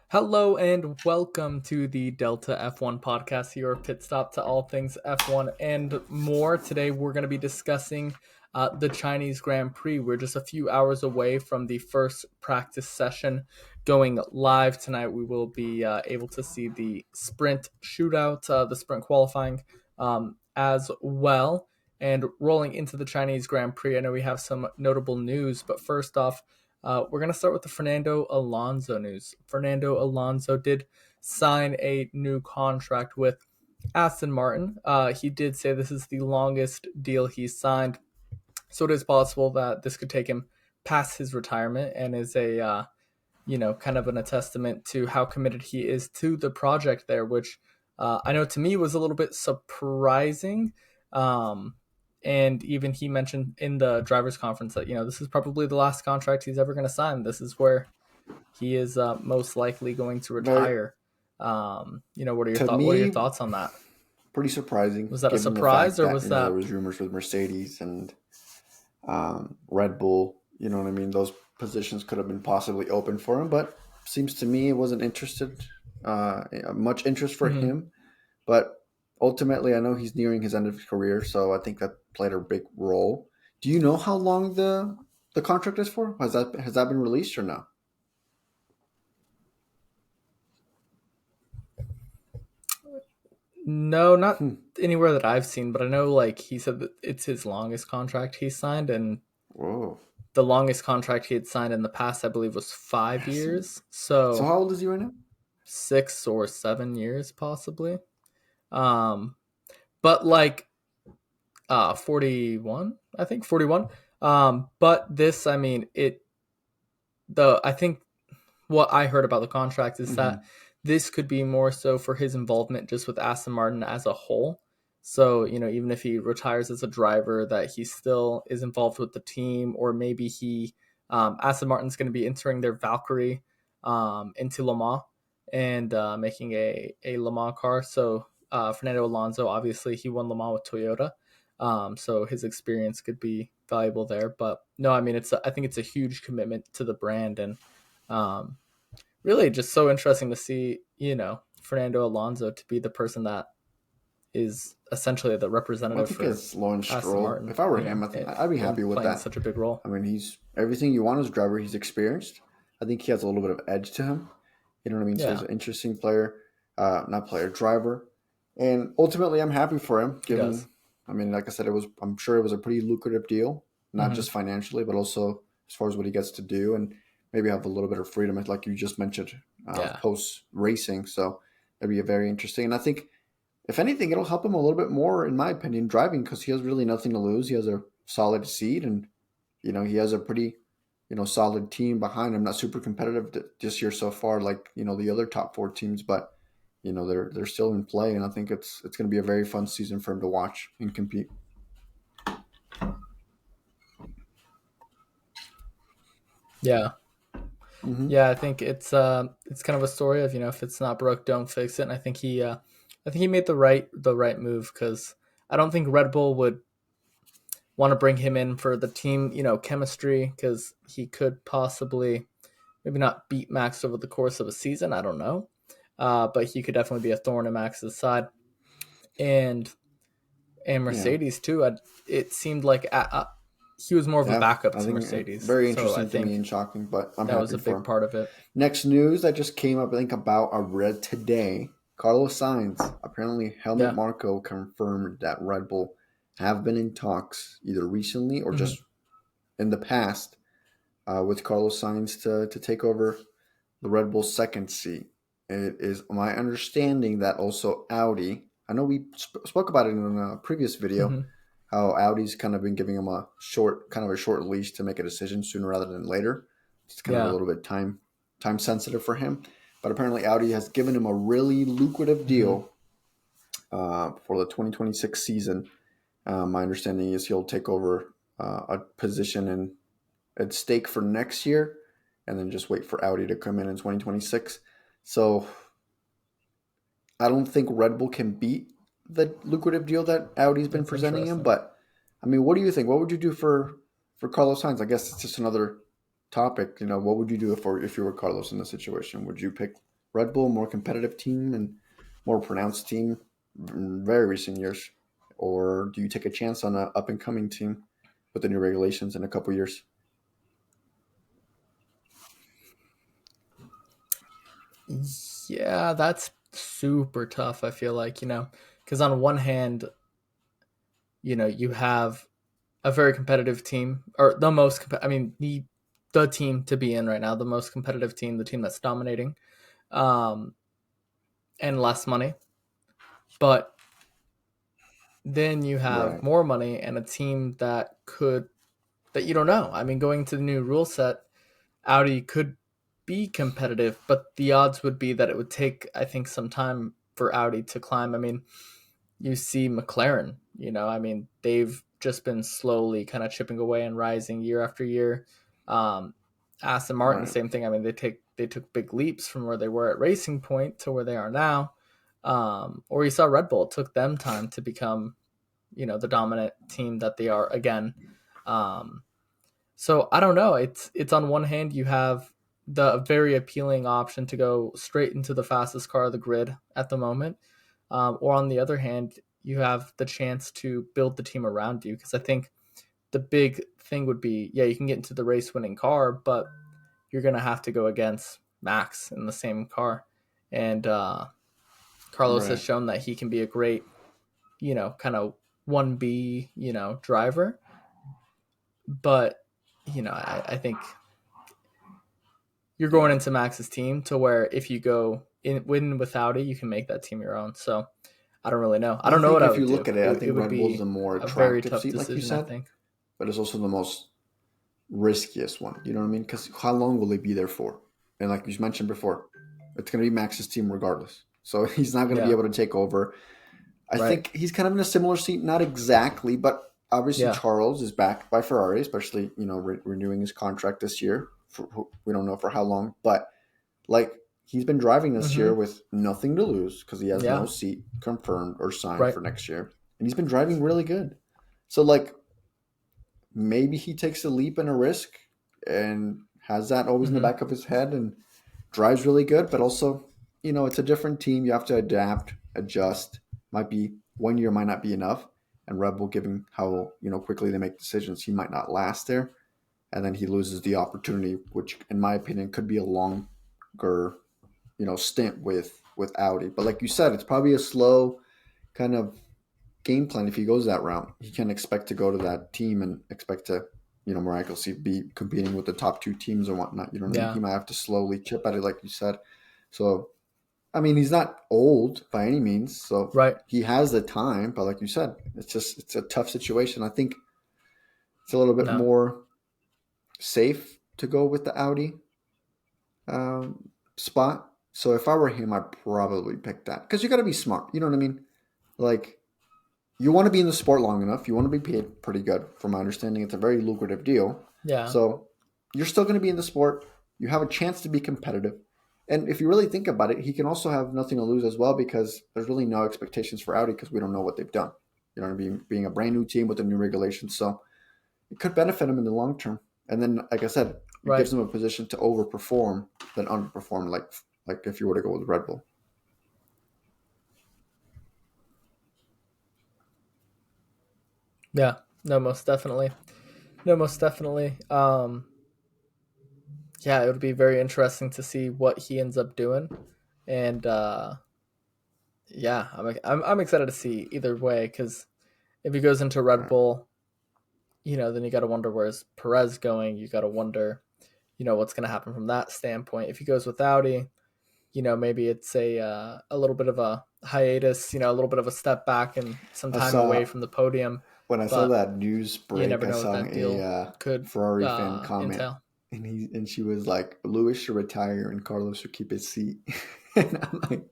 Hello and welcome to the Delta F1 podcast, your pit stop to all things F1 and more. Today we're going to be discussing the Chinese Grand Prix. We're just a few hours away from the first practice session going live tonight. We will be able to see the sprint shootout, the sprint qualifying as well. And rolling into the Chinese Grand Prix, I know we have some notable news, but first off, we're going to start with the Fernando Alonso news. Fernando Alonso did sign a new contract with Aston Martin. He did say this is the longest deal he's signed, so it is possible that this could take him past his retirement and is kind of a testament to how committed he is to the project there, which I know to me was a little bit surprising. And even he mentioned in the drivers conference that this is probably the last contract he's ever going to sign. This is where he is most likely going to Very, retire. What are your to thoughts? What are your me, thoughts on that? pretty surprising, Was that a given the surprise fact or that was there that? was rumors with Mercedes and Red Bull. You know what I mean? Those positions could have been possibly open for him, but seems to me it wasn't much interest for Mhm. him. But ultimately, I know he's nearing his end of his career, so I think that played a big role. Do you know how long the contract is for? Has that been released or no? No, not Hmm. anywhere that I've seen, but I know like he said that it's his longest contract he signed, and Whoa. the longest contract he had signed in the past, I believe, was 5 years. So So how old is he right now? 6 or 7 years, possibly. Um, but like 41, I think 41. But this, I mean, I think what I heard about the contract is Mm-hmm. that this could be more so for his involvement just with Aston Martin as a whole. So, even if he retires as a driver, that he still is involved with the team, or maybe Aston Martin's going to be entering their Valkyrie into Le Mans and making a Le Mans car. So, Fernando Alonso, obviously, he won Le Mans with Toyota. So his experience could be valuable there. But no, I mean, I think it's a huge commitment to the brand, and um, really just so interesting to see, Fernando Alonso to be the person that is essentially the Well, I representative think for it's Lawrence Aston Stroll. Martin, If I were him, I think I'd be happy and with playing that. such a big role. I mean, he's everything you want as a driver. He's experienced. I think he has a little bit of edge to him. You know what I mean? So he's Yeah, an interesting player, not player, driver. And ultimately, I'm happy for him. he does. Given, I mean, like I said, I'm sure it was a pretty lucrative deal, not Hmm. just financially, but also as far as what he gets to do, and maybe have a little bit of freedom, like you just mentioned, Yeah, post racing. So that'd be a very interesting. And I think if anything, it'll help him a little bit more, in my opinion, driving because he has really nothing to lose. He has a solid seat, and he has a pretty solid team behind him. Not super competitive this year so far, like the other top four teams, but they're still in play, and I think it's going to be a very fun season for him to watch and compete. yeah, Hmm. yeah. I think it's kind of a story of if it's not broke, don't fix it. And I think he made the right move because I don't think Red Bull would want to bring him in for the team, chemistry, because he could possibly maybe not beat Max over the course of a season. I don't know. But he could definitely be a thorn in Max's side. And Yeah, Mercedes, too. It seemed like he was more of a yeah. backup I to think Mercedes. very So I interesting to me think and shocking, but I'm that was happy a for big him. part of it. Next news that just came up, I think about I read today. Carlos Sainz, apparently Helmut Yeah. Marko confirmed that Red Bull have been in talks either recently or Hmm. just in the past with Carlos Sainz to take over the Red Bull second seat. It is my understanding that also Audi, I know we spoke about it in a previous video, Hmm. how Audi's kind of been giving him a short leash to make a decision sooner rather than later. It's kind of a Yeah. little bit time sensitive for him. But apparently Audi has given him a really lucrative Hmm. deal for the 2026 season. My understanding is he'll take over a position at stake for next year, and then just wait for Audi to come in 2026. So I don't think Red Bull can beat the lucrative deal that Audi's been That's presenting him. interesting. But I mean, what do you think? What would you do for Carlos Sainz? I guess it's just another topic. What would you do if you were Carlos in this situation? Would you pick Red Bull, more competitive team and more pronounced team in very recent years? Or do you take a chance on an up and coming team with the new regulations in a couple years? Yeah, that's super tough. I feel like, because on one hand, you have a very competitive team, or the most, I mean, the team to be in right now, the most competitive team, the team that's dominating, um, and less money. But then you have Right. more money and a team that you don't know. I mean, going to the new rule set, Audi could be competitive, but the odds would be that it would take, I think, some time for Audi to climb. I mean, you see McLaren, I mean, they've just been slowly kind of chipping away and rising year after year. Um, Aston Martin, Right. same thing. I mean, they took big leaps from where they were at Racing Point to where they are now. Or you saw Red Bull, it took them time to become, the dominant team that they are again. Um, so I don't know. It's on one hand you have the very appealing option to go straight into the fastest car of the grid at the moment, or on the other hand you have the chance to build the team around you. Because I think the big thing would be, yeah, you can get into the race winning car, but you're gonna have to go against Max in the same car, and Carlos has Right. shown that he can be a great, kind of 1B, driver. But I think you're going into Max's team to where if you go in win without it, you can make that team your own. So I don't really know. I I don't know think what I if you would do. look at it, I It think would Red Bull's be the more a very attractive tough seat, like you decision, I said, think. but it's also the most riskiest one. You know what I mean? Because how long will he be there for? And like you mentioned before, it's going to be Max's team regardless. So he's not going to be Yeah. able to take over. I Right. think he's kind of in a similar seat, not exactly, but obviously Yeah. Charles is backed by Ferrari, especially renewing his contract this year. We don't know for how long, but like he's been driving this year Mm-hmm. with nothing to lose because he has no Yeah. seat confirmed or signed Right. for next year, and he's been driving really good. So like maybe he takes a leap and a risk and has that always in the Mm-hmm. back of his head and drives really good, but also, it's a different team. You have to adapt, adjust. Might be 1 year might not be enough. And Red Bull, given how, quickly they make decisions, he might not last there. And then he loses the opportunity, which in my opinion could be a longer, stint with Audi. But like you said, it's probably a slow kind of game plan if he goes that route. He can expect to go to that team and expect to, miraculously be competing with the top two teams and whatnot. You know what I mean? Yeah. He might have to slowly chip at it, like you said. So, I mean, he's not old by any means. So Right. he has the time, but like you said, it's a tough situation. I think it's a little bit No. more safe to go with the Audi spot. So if I were him, I'd probably pick that because you got to be smart. You know what I mean? Like you want to be in the sport long enough. You want to be paid pretty good. From my understanding, it's a very lucrative deal. Yeah. So you're still going to be in the sport. You have a chance to be competitive. And if you really think about it, he can also have nothing to lose as well because there's really no expectations for Audi because we don't know what they've done. Being a brand new team with the new regulations. So it could benefit him in the long term. And then, like I said, it Right. gives him a position to overperform than underperform, like if you were to go with Red Bull. Yeah. No, most definitely. No, most definitely. Yeah, it would be very interesting to see what he ends up doing, and yeah, I'm excited to see either way because if he goes into Red Right. Bull, then you got to wonder where's Perez going. You got to wonder, what's going to happen from that standpoint. If he goes with Audi, maybe it's a little bit of a hiatus, a little bit of a step back and some I time away saw from the podium. when I saw But that news you break, never I know what saw that a deal could Ferrari fan comment, entail. and she was like, "Lewis should retire and Carlos should keep his seat." And I'm like,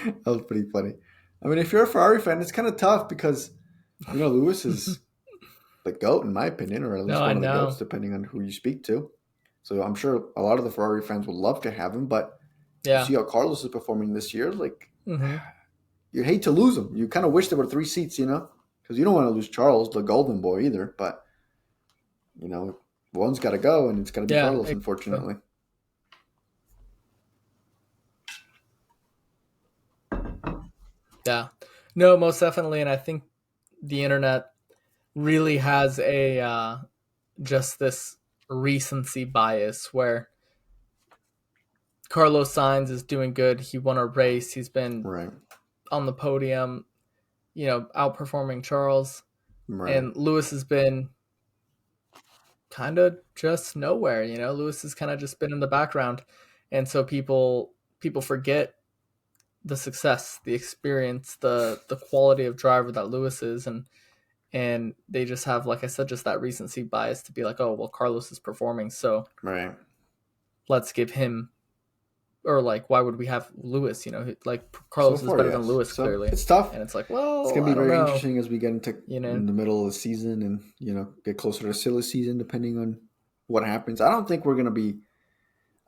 that was pretty funny. I mean, if you're a Ferrari fan, it's kind of tough because Lewis is the goat in my opinion, or at No, least I one of the goats, know. depending on who you speak to. So I'm sure a lot of the Ferrari fans would love to have him, but you Yeah. see how Carlos is performing this year, like Hmm. you hate to lose him. You kind of wish there were three seats, because you don't want to lose Charles, the golden boy, either. But you know, one's got to go, and it's got to be Yeah. Carlos, Exactly. unfortunately. Yeah. No, most definitely. And I think the internet really has a just this recency bias where Carlos Sainz is doing good. He won a race. He's been Right. on the podium, outperforming Charles. Right. And Lewis has been kind of just nowhere. Lewis has kind of just been in the background. And so people forget the success, the experience, the quality of driver that Lewis is, and they just have, like I said, just that recency bias to be like, oh well, Carlos is performing, so Right. let's give him, or like, why would we have Lewis? Like So Carlos is far, better than yes. Lewis So clearly, it's tough. and it's like, It's well, gonna I be don't very know, interesting as we get into you know, in the middle of the season and get closer to silly season, depending on what happens. I don't think we're gonna be.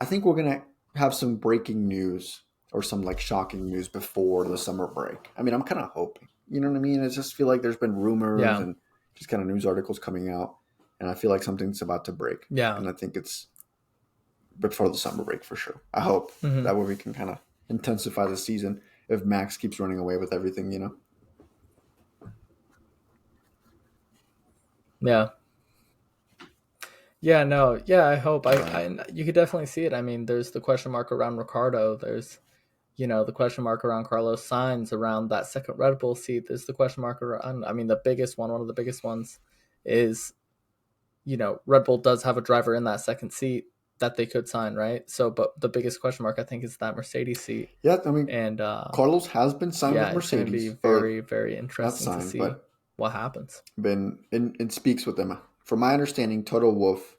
I think we're gonna have some breaking news or some like shocking news before the summer break. I mean, I'm kind of hoping. You know what I mean? I just feel like there's been rumors yeah, and just kind of news articles coming out, and I feel like something's about to break. yeah, And I think it's before the summer break for sure. I hope hmm, that way we can kind of intensify the season if Max keeps running away with everything. yeah. Yeah, no, yeah, I hope. Right. You could definitely see it. I mean, there's the question mark around Ricardo. There's, the question mark around Carlos Sainz, around that second Red Bull seat. There's the question mark around, I mean, the biggest one of the biggest ones is, Red Bull does have a driver in that second seat that they could sign, right? So, but the biggest question mark, I think, is that Mercedes seat. Yeah, I mean, And Carlos has been signed yeah, with it's going to be Mercedes, or very, very not interesting to signed, see but what happens. been in speaks with them. From my understanding, Toto Wolff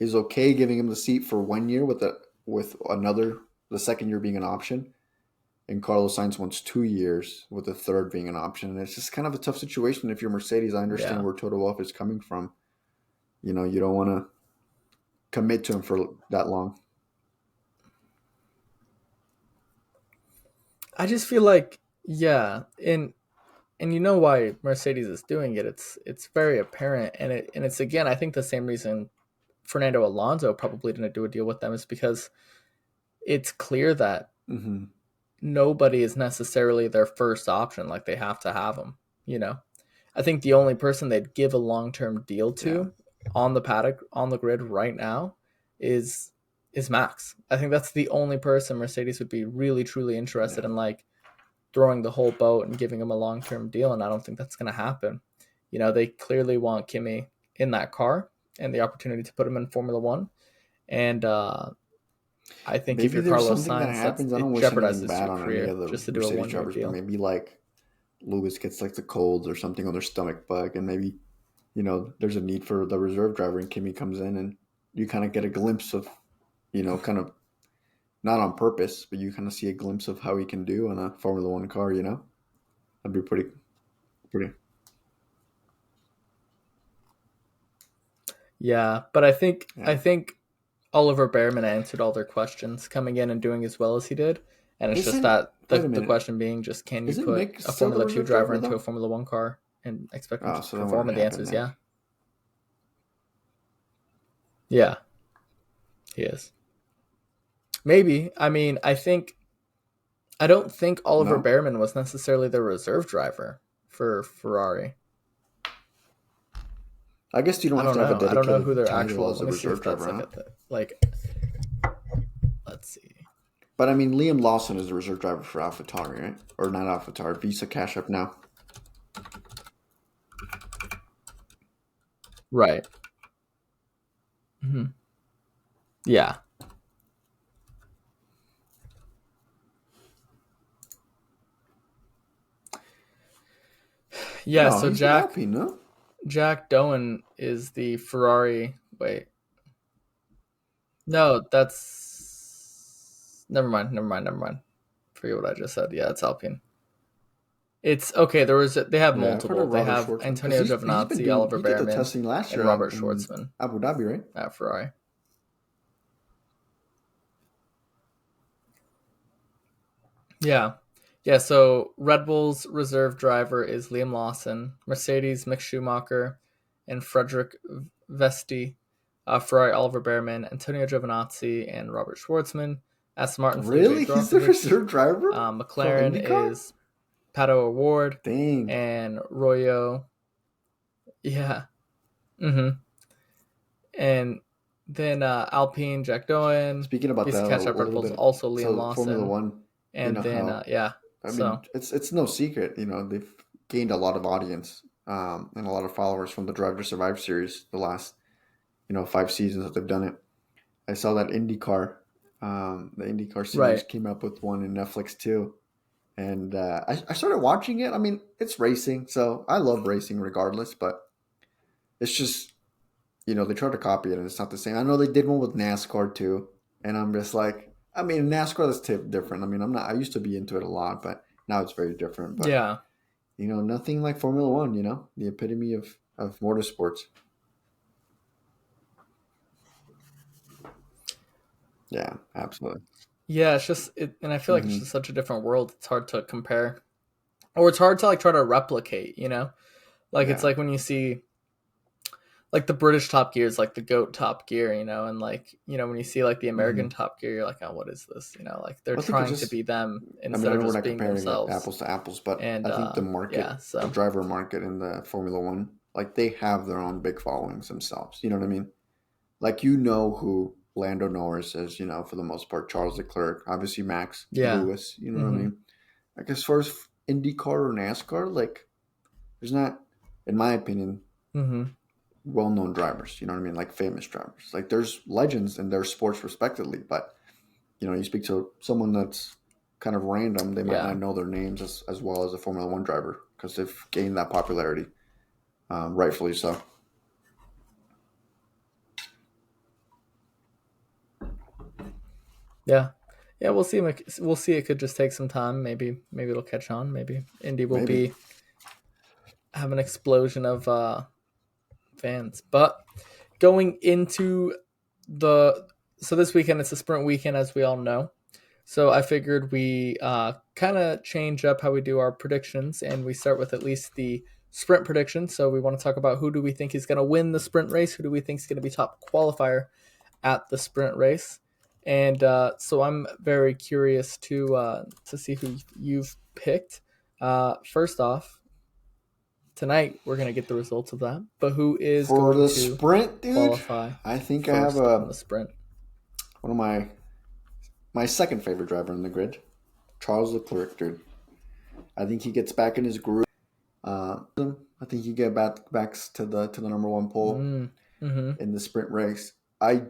is okay giving him the seat for 1 year with another, the second year being an option, and Carlos Sainz wants 2 years with the third being an option. And it's just kind of a tough situation if you're Mercedes. I understand Yeah. where Toto Wolff is coming from. You don't want to commit to him for that long. I just feel like, yeah, and you know why Mercedes is doing it. It's very apparent, and it's again, I think the same reason Fernando Alonso probably didn't do a deal with them is because it's clear that Mm-hmm. nobody is necessarily their first option. Like, they have to have them. I think the only person they'd give a long term deal Yeah. to on the paddock, on the grid right now is Max. I think that's the only person Mercedes would be really truly interested Yeah. in, like, throwing the whole boat and giving him a long term deal, and I don't think that's going to happen. They clearly want Kimi in that car and the opportunity to put him in Formula One, and I think if Maybe you're there's Carlos something that Sainz, happens. I don't it wish anything jeopardizes bad your on any career of the just to do a Mercedes 1 year drivers, but deal. maybe like Lewis gets like the colds or something on their stomach bug, and maybe there's a need for the reserve driver, and Kimmy comes in, and you kind of get a glimpse of, kind of not on purpose, but you kind of see a glimpse of how he can do on a Formula One car. That'd be pretty. Yeah, but I Yeah. think Oliver Behrman answered all their questions coming in and doing as well as he did, and it's just Isn't that Wait a the minute? question being just, can you Isn't put Mick a still the Formula Two reserve driver driver into a though? Formula One car and expect him Oh, to so that perform? wouldn't And the happen answer is then. yeah, yeah, he is. Maybe. I mean, I don't think Oliver No, Behrman was necessarily the reserve driver for Ferrari. I guess you don't I have don't to have a know. I don't know who dedicated their title actual. as Let a me see reserve if that's driver, like huh? like. Let's see. But I mean, Liam Lawson is the reserve driver for AlphaTauri, right? Or not AlphaTauri, Visa Cash App now. Right. Hmm. Yeah. Yeah. No, So he's with Alpine, no? Jack Doan is the Ferrari. Wait. No, that's never mind. Never mind. Never mind. Forget what I just said. Yeah, it's Alpine. It's okay. They have Yeah, I've heard multiple. of They Robert have Schwartzman because Antonio he's been Giovinazzi, doing Oliver he did the Behrman, testing last and year Robert in Schwartzman Abu Dhabi, right? at Ferrari. Yeah. Yeah, so Red Bull's reserve driver is Liam Lawson, Mercedes Mick Schumacher, and Frederick Vesti, Ferrari Oliver Behrman, Antonio Giovinazzi, and Robert Schwartzman. Aston Martin Felipe Really, he's the Drogovic. reserve driver for McLaren IndyCar? is Pato Award Dang. and Royo. Yeah. Mm-hmm. And then Alpine, Jack Doan. Speaking about Beast that Catch a Up Red little Bulls, bit, also Liam so Formula Lawson. One, you And know then, how, yeah. I mean, So, it's no secret, they've gained a lot of audience, and a lot of followers from the Drive to Survive series the last, 5 seasons that they've done it. I saw that the IndyCar series right. came up with one in Netflix too. And I started watching it. I mean, it's racing, so I love racing regardless, but it's just, they try to copy it and it's not the same. I know they did one with NASCAR too. And I'm just like, I mean, NASCAR is different. I mean, I used to be into it a lot, but now it's very different. But, Yeah. nothing like Formula One, the epitome of motorsports. Yeah, absolutely. Yeah, it's just, and I feel like it's Hmm. just such a different world. It's hard to compare. Or it's hard to like try to replicate, Like it's Yeah. like when you see like the British Top Gear is like the GOAT Top Gear, and like, when you see like the American Hmm. Top Gear, you're like, oh, what is this? Like they're I think it trying to just, be them I mean, instead I of know we're just not being comparing it themselves. apples to apples, but And I think the yeah, market, the so driver market in the Formula One, like they have their own big followings themselves. You know what I mean? Like who Lando Norris is, for the most part, Charles Leclerc, obviously Max, yeah. Lewis, you know what I Mhm. mean? Like as far as IndyCar or NASCAR, like there's not, in my opinion, Mhm. well-known drivers. You know what I mean? Like famous drivers. Like there's legends in their sports respectively, but you speak to someone that's kind of random, they might not Yeah. know their names as well as a Formula One driver because they've gained that popularity, rightfully so. Yeah. Yeah, we'll see. We'll see. It could just take some time. Maybe it'll catch on. Maybe Indy will Maybe. be have an explosion of fans. But going into the so this weekend, it's a sprint weekend, as we all know. So I figured we kind of change up how we do our predictions, and we start with at least the sprint prediction. So we want to talk about who do we think is going to win the sprint race, who do we think is going to be top qualifier at the sprint race, and so I'm very curious to see who you've picked. First off, tonight we're going to get the results of that, but who is For going the to sprint, dude, qualify I think I have first in the sprint? one of my second favorite driver in the grid, Charles Leclerc, dude. I think he gets back in his groove. I think he get back to the number one pole Mm, mm-hmm. in the sprint race. I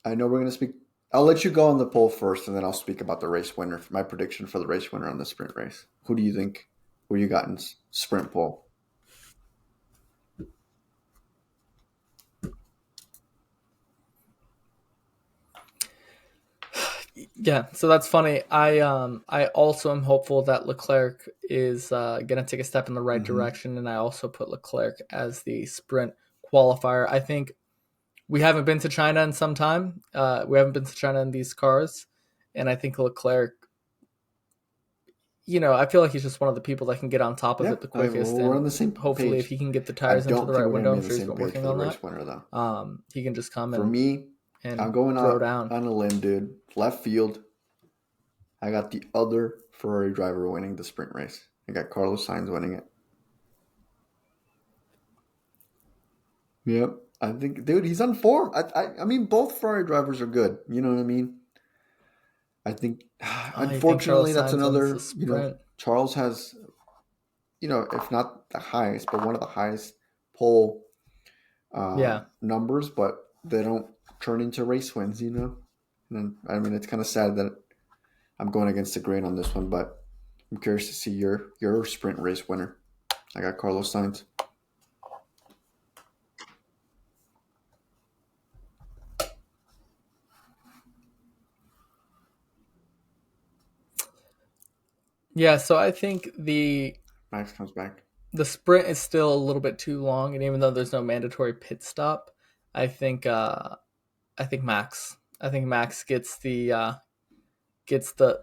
know we're gonna speak. I'll let you go on the poll first, and then I'll speak about the race winner. My prediction for the race winner on the sprint race. Who do you think? Who you got in sprint poll? Yeah, so that's funny. I also am hopeful that Leclerc is going to take a step in the right Mm-hmm. direction, and I also put Leclerc as the sprint qualifier. I think we haven't been to China in some time. We haven't been to China in these cars, and I think Leclerc. I feel like he's just one of the people that can get on top of Yeah, it the well, quickest, we're on and the same hopefully, if page. he can get the I tires into the don't think right we're gonna window, be I'm on the sure he's same been page working for the on that. race winner, though. He can just come For and me, I'm going throw out down. on a limb, dude. Left field. I got the other Ferrari driver winning the sprint race. I got Carlos Sainz winning it. Yep. I think, dude, he's on form. I mean, both Ferrari drivers are good. You know what I mean? I think, Oh, you think unfortunately, Carlos that's Sainz wins the another, sprint? Charles has, if not the highest, but one of the highest pole Yeah. numbers, but they don't turn into race wins. And I mean, it's kind of sad that I'm going against the grain on this one, but I'm curious to see your sprint race winner. I got Carlos Sainz. Yeah, so I think Max comes back. the sprint is still a little bit too long, and even though there's no mandatory pit stop, I think I think Max. I think Max gets the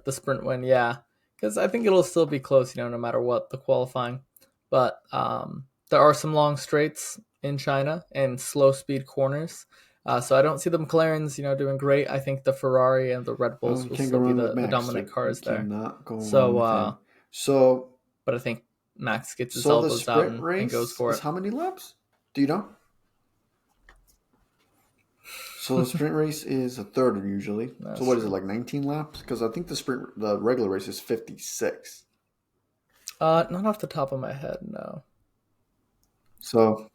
sprint win. Yeah, because I think it'll still be close, no matter what the qualifying. But there are some long straights in China and slow speed corners. So I don't see the McLarens, doing great. I think the Ferrari and the Red Well, Bulls you will can't go still be wrong with the Max, dominant dude. You cars there. cannot go wrong So with him. So but I think Max gets his So the elbows out sprint and goes race for is it. how many laps? Do you know? So the sprint race is a third usually. That's So what is it, true. like 19 laps? Because I think the regular race is 56. Not off the top of my head, no. So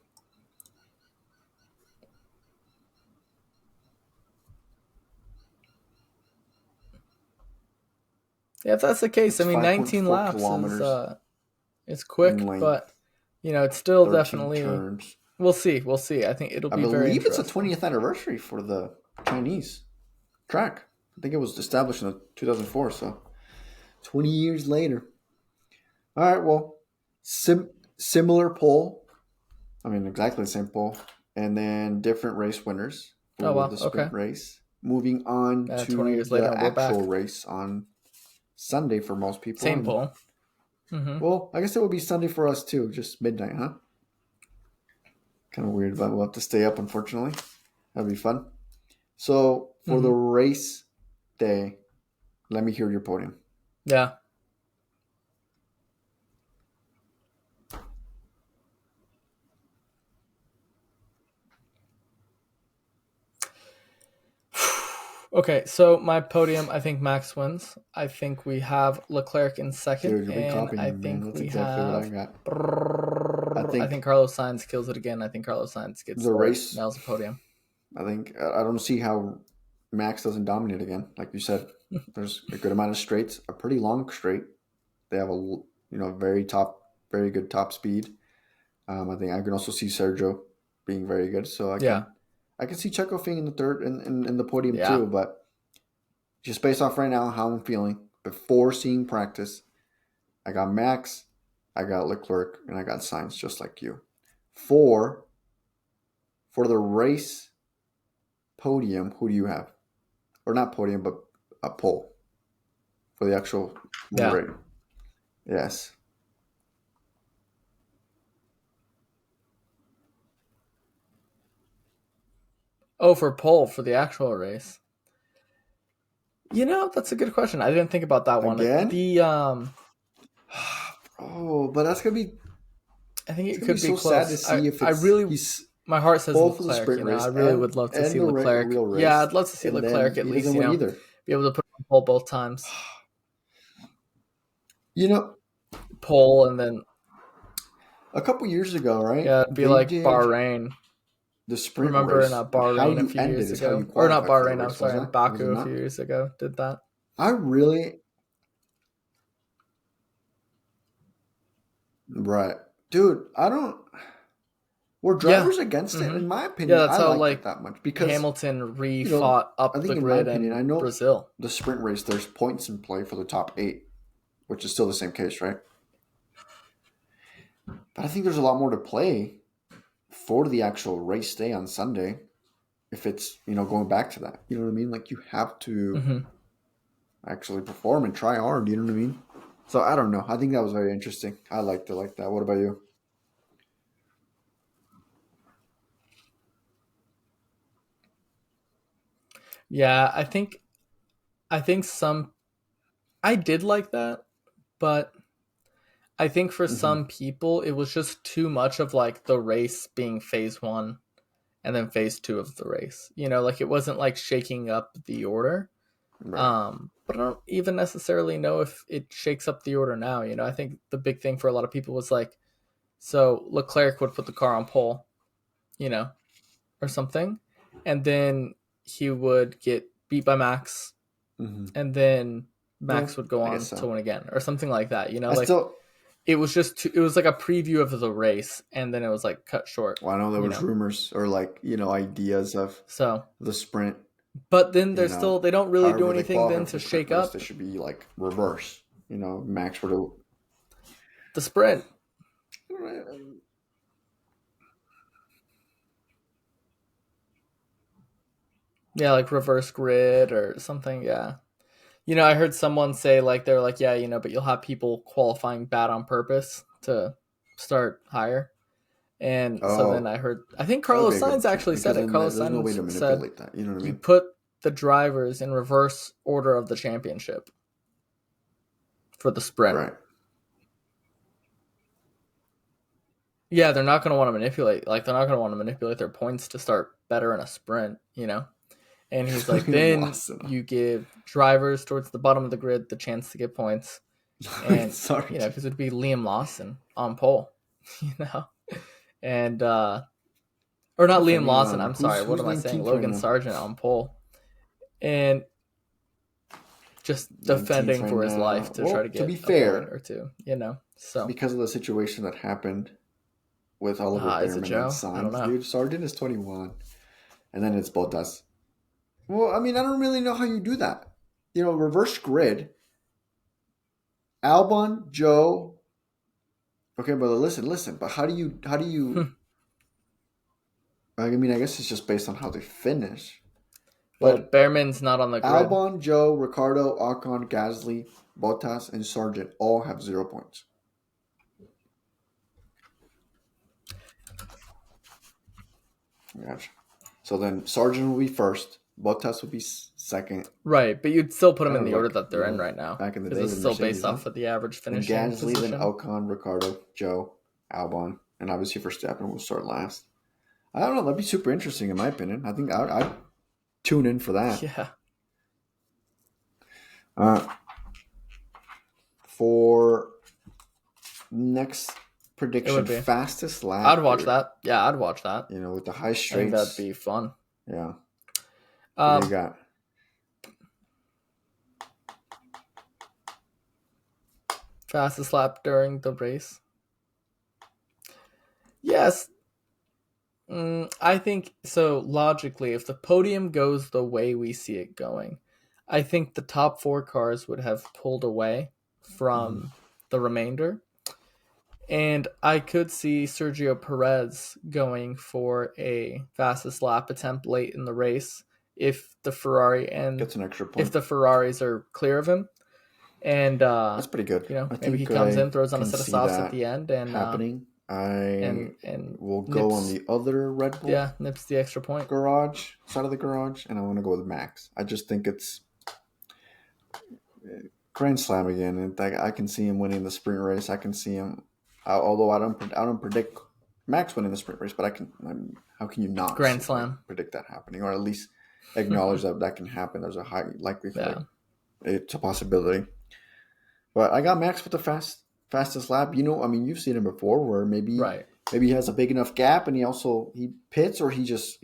Yeah, if that's the case, I it's mean, 19 5.4 laps kilometers is in quick, but length, it's still 13 definitely. turns. We'll see. We'll see. I think it'll I be very believe it's a interesting. 20th anniversary for the Chinese track. I think it was established in 2004, so 20 years later. All right, well, similar poll. I mean, exactly the same poll. And then different race winners Oh for wow. the Okay. sprint race. Moving on 20 to years later, the and we're actual back. race on Sunday for most people. Same And, poll. Mm-hmm. well, I guess it would be Sunday for us too, just midnight, huh? Kind of weird, but we'll have to stay up, unfortunately. That'd be fun. So for the Mm-hmm. race day, let me hear your podium. Yeah. Okay, so my podium, I think Max wins. I think we have Leclerc in second, Dude, you've been and copying I me, man. think That's we exactly what I have. got. I I think think Carlos Sainz kills it again. I think Carlos Sainz gets the third. race, Nails the podium. I don't see how Max doesn't dominate again. Like you said, there's a good amount of straights, a pretty long straight. They have very good top speed. I think I can also see Sergio being very good. So Yeah, I can see Checo being in the third in the podium yeah. too. But just based off right now how I'm feeling before seeing practice, I got Max, I got Leclerc, and I got Sainz just like you. For the race podium, who do you have? Or not podium, but a pole for the actual Yeah. race. Yes. Oh, for pole for the actual race. That's a good question. I didn't think about that one. Again? The Oh, but that's gonna be I think it's it gonna be could be so sad close. to see if I it's really he's my heart says both for the Leclerc. sprint I race really would love to see and the Leclerc. real Yeah, race, I'd love to see and Leclerc then at he least. doesn't win either. Be able to put on pole both times. You know, Pole and then a couple years ago, right? yeah, it'd be They like did Bahrain. the sprint Remember in race, and how Bahrain a you few ended years is how you ago, or not qualified for the Bahrain? I'm race, sorry, in wasn't it? Was it Baku a few not? years ago. Did that? I really right, dude. I don't. Were Yeah. drivers against it? Mm-hmm. In my Yeah, opinion, that's I how liked it like that much because Hamilton you know re-fought I up the think in my grid opinion, I in know Brazil. the sprint race. There's points in play for the top 8, which is still the same case, right? But I think there's a lot more to play for the actual race day on Sunday. If it's going back to that, you know what I mean? Like you have to Mm-hmm. actually perform and try hard. You know what I mean? So I don't know. I think that was very interesting. I liked it like that. What about you? Yeah, I think I did like that, but I think for Mm-hmm. some people it was just too much of like the race being phase one and then phase two of the race. Like it wasn't like shaking up the order. Right. But I don't even necessarily know if it shakes up the order now. I think the big thing for a lot of people was like, so Leclerc would put the car on pole, you know, or something, and then he would get beat by Max, Mm-hmm. and then Yeah, Max would go I guess on to so. win again, or something like that. I Like still. it was it was like a preview of the race, and then it was like cut short. Well, I know there You was know, rumors or ideas of so the sprint. but then they don't really do However they anything then qualify for to the sprint shake race, they up should be like reverse. Max would have. the sprint. Yeah, like reverse grid or something. Yeah. I heard someone say like they're like, yeah, but you'll have people qualifying bad on purpose to start higher. And so then Oh, I think that would be Carlos a good Sainz chance actually said because it. then Carlos there's no way Sainz to said manipulate that. You know what I you mean? put the drivers in reverse order of the championship for the sprint. Right. Yeah, they're not going to want to manipulate. Like, they're not going to want to manipulate their points to start better in a sprint, you know? And he's like, then Wasn't. you give drivers towards the bottom of the grid the chance to get points. And, Sorry. because it'd be Liam Lawson on pole, you know? And, or not Liam Depending Lawson, on I'm sorry. What who's am I named saying? teams right Logan now. Sargent on pole. And just Named teams defending right for his now. life to Well, try to to get be a point fair, or two, you know? So, because of the situation that happened with Oliver is it Behrman and Joe? I don't Sainz, know. dude, Sargent is 21, and then it's Bottas. Well, I mean, I don't really know how you do that. You know, reverse grid. Albon, Joe. Okay, brother, listen. But how do you? I mean, I guess it's just based on how they finish. Well, But Behrman's not on the grid. Albon, Joe, Ricardo, Ocon, Gasly, Bottas, and Sargent all have 0 points. Gotcha. So then Sargent will be first. Bottas will be second. Right, but you'd still put them Kind in of the order like, that they're in right now. back in the Because day it's with still based Mercedes, huh? off of the average Then finishing Gasly, then position. Ocon, Ricardo, Joe, Albon, and obviously Verstappen will start last. I don't know. That'd be super interesting in my opinion. I think I'd tune in for that. Yeah. For next It prediction, would be. fastest lap. I'd watch dude. that. Yeah, I'd watch that. You know, with the high I think straights. that'd be fun. Yeah. What do you got? Fastest lap during the race. Yes. I think so. Logically, if the podium goes the way we see it going, I think the top 4 cars would have pulled away from the remainder. And I could see Sergio Perez going for a fastest lap attempt late in the race if the Ferrari and Gets an extra point. if the Ferraris are clear of him. And That's pretty good. maybe he comes in, throws on a set of softs at the end, and happening. I and will go on the other Red Bull nips the extra point. garage side of the garage, and I want to go with Max. I just think it's Grand Slam again, and I can see him winning the sprint race. I can see him, although I don't predict Max winning the sprint race, but how can you not Grand Slam predict that happening, or at least acknowledge that can happen? There's a high likelihood. Yeah. It's a possibility. But I got Max with the fastest lap. You know, I mean, you've seen him before, where maybe he has a big enough gap, and he pits, or he just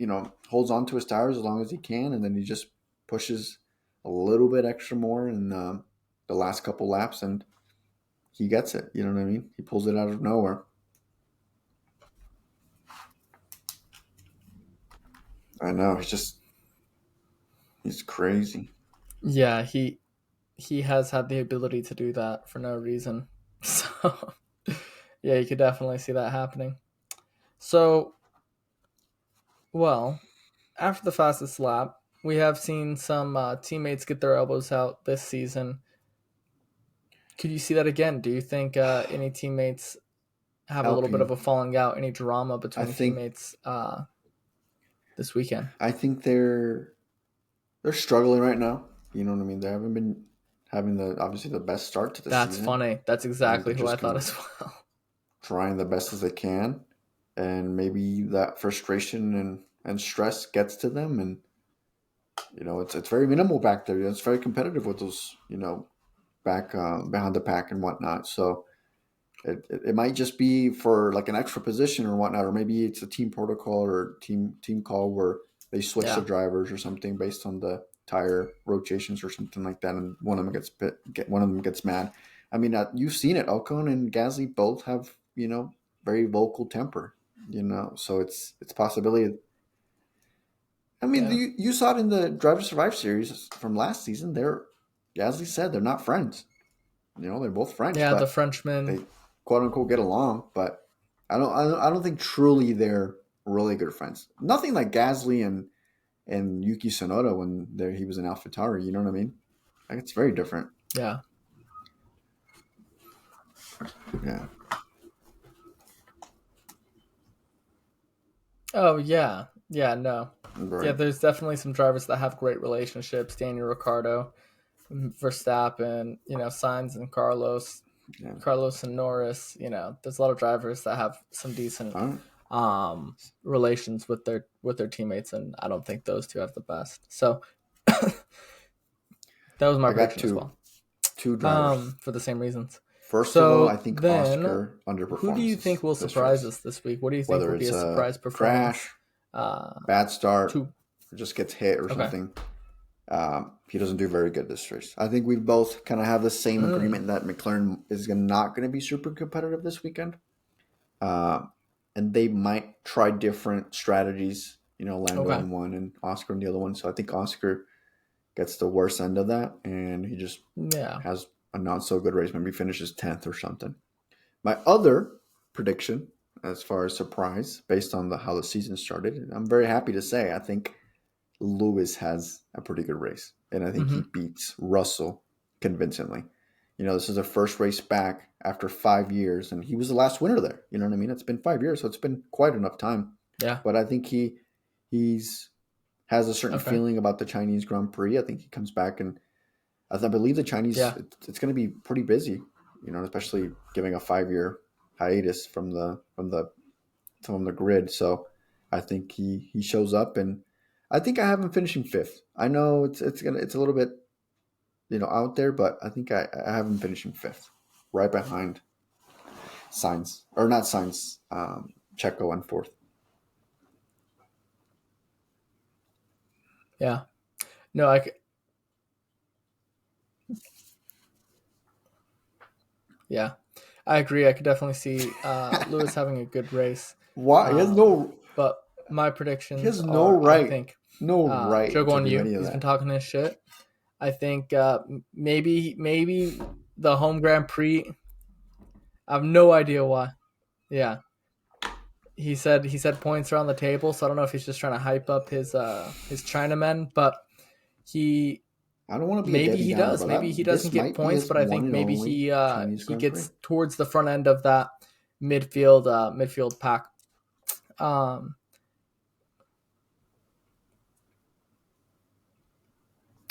holds on to his tires as long as he can, and then he just pushes a little bit extra more in the last couple laps, and he gets it. You know what I mean? He pulls it out of nowhere. I know. He's crazy. Yeah, he has had the ability to do that for no reason. So, yeah, you could definitely see that happening. So, well, after the fastest lap, we have seen some teammates get their elbows out this season. Could you see that again? Do you think any teammates have a little bit of a falling out, any drama between teammates this weekend? I think they're struggling right now. You know what I mean? They haven't been having obviously the best start to the season. That's funny. That's exactly who I thought as well. Trying the best as they can, and maybe that frustration and stress gets to them, and it's very minimal back there. It's very competitive with those back behind the pack and whatnot. So it might just be for like an extra position or whatnot, or maybe it's a team protocol or team call where they switch the drivers or something based on the tire rotations or something like that, and one of them gets mad. I mean, you've seen it. Ocon and Gasly both have very vocal temper. So it's a possibility. I mean, you saw it in the Drive to Survive series from last season. Gasly said they're not friends. They're both French. Yeah, but the Frenchmen, they quote unquote get along, but I don't think truly they're really good friends. Nothing like Gasly and Yuki Tsunoda when he was in AlphaTauri. You know what I mean? Like, it's very different. Yeah. Yeah. Oh yeah. Yeah. No. Right. Yeah. There's definitely some drivers that have great relationships. Daniel Ricciardo, Verstappen, Sainz and Carlos. Yeah. Carlos and Norris. There's a lot of drivers that have some decent All right. relations with their teammates, and I don't think those two have the best. So that was my I got prediction as two well. drivers. For the same reasons. First of all, I So think then, Oscar who do you think underperforms will this surprise race. us this week? What do you think Whether will be it's a a surprise performance? crash, bad start, Two. or just gets hit or Okay. something, he doesn't do very good this race. I think we both kind of have the same Mm, agreement that McLaren is not going to be super competitive this weekend. Uh, and they might try different strategies, Lando okay. on one and Oscar on the other one. So I think Oscar gets the worst end of that, and he just Yeah. has a not so good race. Maybe finishes 10th or something. My other prediction, as far as surprise, based on how the season started, I'm very happy to say I think Lewis has a pretty good race, and I think he Mm-hmm. beats Russell convincingly. This is the first race back after 5 years, and he was the last winner there. You know what I mean? It's been 5 years, so it's been quite enough time. Yeah. But I think he's has a certain Okay. feeling about the Chinese Grand Prix. I think he comes back, and I believe the Chinese Yeah. it's going to be pretty busy. Especially giving a 5 year hiatus from the grid. So I think he shows up, and I think I have him finishing fifth. I know it's a little bit out there, but I think I have him finishing fifth, right behind Sainz, or not Sainz, Checo on fourth. Yeah. No, yeah, I agree. I could definitely see Lewis having a good race. Why Um, but my he predictions has no are, I right think, no right Joe to on do you. any of He's been that. talking his shit. I think maybe the home Grand Prix. I have no idea why. Yeah, he said points are on the table, so I don't know if he's just trying to hype up his Chinamen, but he I don't want to be a maybe Debbie he Downer, does. but Maybe he doesn't this get might be points, his but I one think and maybe only he Chinese he Grand Prix. gets towards the front end of that midfield pack. Um,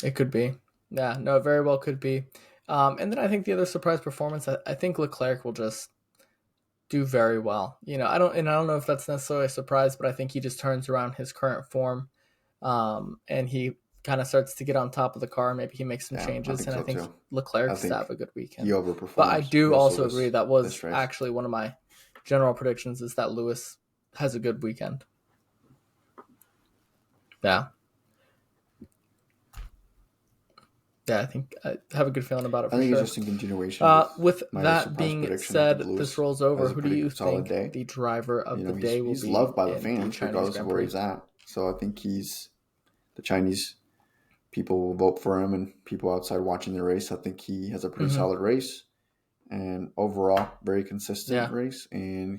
it could be. Yeah, no, it very well could be. And then I think the other surprise performance, I think Leclerc will just do very well. I don't know if that's necessarily a surprise, but I think he just turns around his current form, and he kind of starts to get on top of the car. Maybe he makes some Yeah, I changes, think and I so think too. I Leclerc's to have think a good he weekend. But I overperforms do Russell also agree that was this race. actually one of my general predictions is that Lewis has a good weekend. Yeah. Yeah, I think I have a good feeling about it I for think it's sure. just in continuation with With my other that surprise being prediction. I think said, this Lewis rolls over. has a Who do pretty you solid think day. the driver of the day will He's be loved by the in the fans Chinese regardless of Grand where Prix? he's at. So I think the Chinese people will vote for him, and people outside watching the race. I think he has a pretty Mm-hmm. solid race, and overall very consistent Yeah. race. And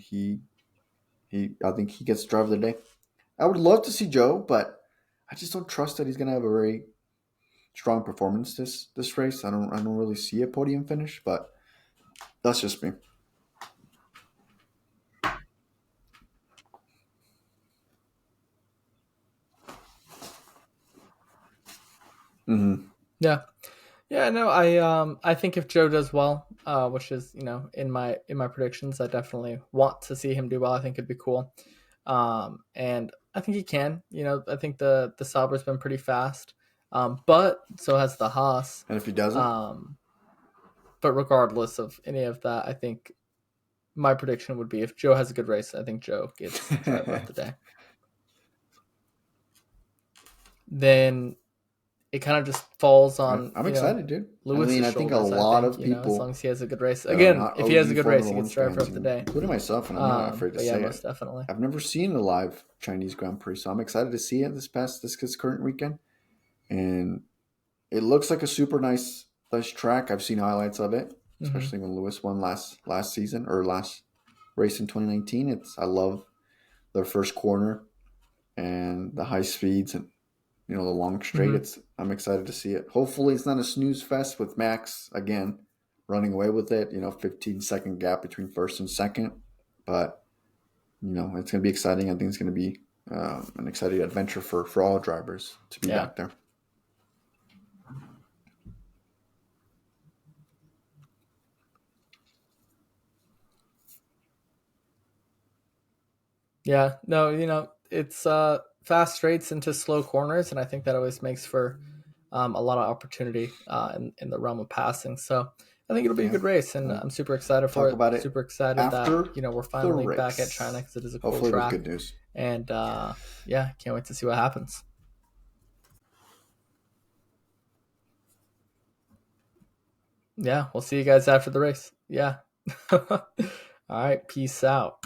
I think he gets driver of the day. I would love to see Joe, but I just don't trust that he's going to have a very strong performance this race. I don't really see a podium finish, but that's just me. Mm-hmm. Yeah. Yeah, no, I think if Joe does well, which is, in my predictions, I definitely want to see him do well. I think it'd be cool. And I think he can. I think the Sauber's been pretty fast. But so has the Haas. And if he doesn't, Um, but regardless of any of that, I think my prediction would be if Joe has a good race, I think Joe gets driver of the day. Then it kind of just falls on, I'm excited, dude. I mean, Lewis's I think a shoulders, I lot think, of as long people as he has a good race. that are Again, not if he has a OG good race, Formula he One gets driver fans, of the day. including myself, and I'm not afraid to But yeah, say most it. definitely. I've never seen a live Chinese Grand Prix, so I'm excited to see it this current weekend. And it looks like a super nice track. I've seen highlights of it, Hmm. especially when Lewis won last season or last race in 2019. I love their first corner and the high speeds and the long straight. Hmm. I'm excited to see it. Hopefully, it's not a snooze fest with Max again running away with it. 15-second gap between first and second, but it's going to be exciting. I think it's going to be an exciting adventure for all drivers to be Yeah. back there. Yeah, no, it's fast straights into slow corners, and I think that always makes for a lot of opportunity in the realm of passing. So I think it'll be a Yeah. good race, and We'll I'm super excited for talk it. about it Super excited that after we're the finally back at China race. because it is a cool Hopefully with track, good news. and yeah, can't wait to see what happens. Yeah, we'll see you guys after the race. Yeah. All right, peace out.